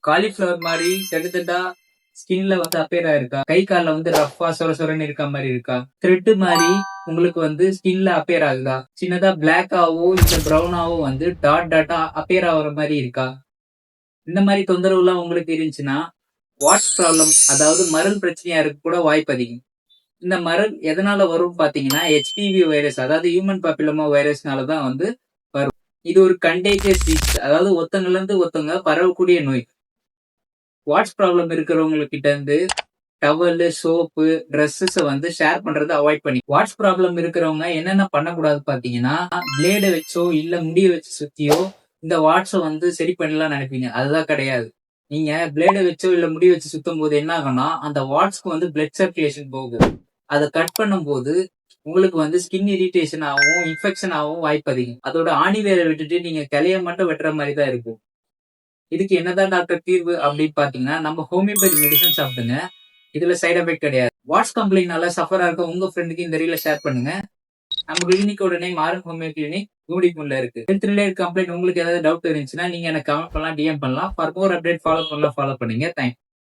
Cauliflower மாதிரி தட்டு ஸ்கின்ல வந்து அப்பேர் ஆயிருக்கா? கை கால்ல வந்து ரஃப்பா சொர சொரன்னு இருக்க மாதிரி இருக்கா? த்ரெட் மாதிரி உங்களுக்கு வந்து ஸ்கின்ல அப்பேர் ஆகுதா? சின்னதா பிளாக்காவோ இல்ல ப்ரௌனாவோ வந்து டாட்டா அப்பேர் ஆகுற மாதிரி இருக்கா? இந்த மாதிரி தொந்தரவுலாம் உங்களுக்கு இருந்துச்சுன்னா வாட்ஸ் ப்ராப்ளம், அதாவது மரல் பிரச்சனையா இருக்க கூட வாய்ப்பு அதிகம். இந்த மரல் எதனால வரும் பாத்தீங்கன்னா ஹெச்பிவி வைரஸ், அதாவது ஹியூமன் பாப்பிலோமா வைரஸ்னால தான் வந்து வரும். இது ஒரு கண்டேஜியஸ் டிசீஸ், அதாவது ஒருத்தங்கள்ல இருந்து ஒருத்தவங்க பரவக்கூடிய நோய். வாட்ஸ் ப்ராப்ளம் இருக்கிறவங்க கிட்ட இருந்து டவல், சோப்பு, ட்ரெஸ்ஸஸ் வந்து ஷேர் பண்றதை அவாய்ட் பண்ணி. வாட்ஸ் ப்ராப்ளம் இருக்கிறவங்க என்னென்ன பண்ணக்கூடாது பாத்தீங்கன்னா, பிளேடை வச்சோ இல்ல முடிய வச்சு சுத்தியோ இந்த வாட்ஸை வந்து சரி பண்ணலாம் நினைப்பீங்க. அதுதான் கிடையாது. நீங்க பிளேடை வச்சோ இல்ல முடி வச்சு சுத்தும் போது என்ன ஆகும்னா அந்த வாட்ஸ்க்கு வந்து பிளட் சர்க்குலேஷன் போகும். அதை கட் பண்ணும் போது உங்களுக்கு வந்து ஸ்கின் இரிட்டேஷன் ஆகும், இன்ஃபெக்ஷன் ஆகும் வாய்ப்பு அதிகம். அதோட ஆணி வேரை விட்டுட்டு நீங்க கிளைய மட்டும் வெட்டுற மாதிரி தான் இருக்கும். இதுக்கு என்னதான் டாக்டர் தீர்வு அப்படின்னு பாத்தீங்கன்னா, நம்ம ஹோமியோபதி மெடிசன் சாப்பிடுங்க. இதுல சைடு எஃபெக்ட் கிடையாது. வாட்ஸ் கம்ப்ளைண்ட்னால சஃபரா இருக்க உங்க ஃப்ரெண்டுக்கு இந்த ரீல ஷேர் பண்ணுங்க. நம்ம கிளினிக்கோட நேம் ஆர்என் ஹோமியோ கிளினிக், கும்மிடிப்பூண்ல இருக்கு. ஹெல்த் ரிலேட்டட் கம்ப்ளைண்ட் உங்களுக்கு ஏதாவது டவுட் இருந்துச்சுன்னா நீங்க எனக்கு கமெண்ட் பண்ணலாம், டிஎம் பண்ணலாம். ஃபார் மோர் அப்டேட் ஃபாலோ பண்ணுங்க. தேங்க்ஸ்.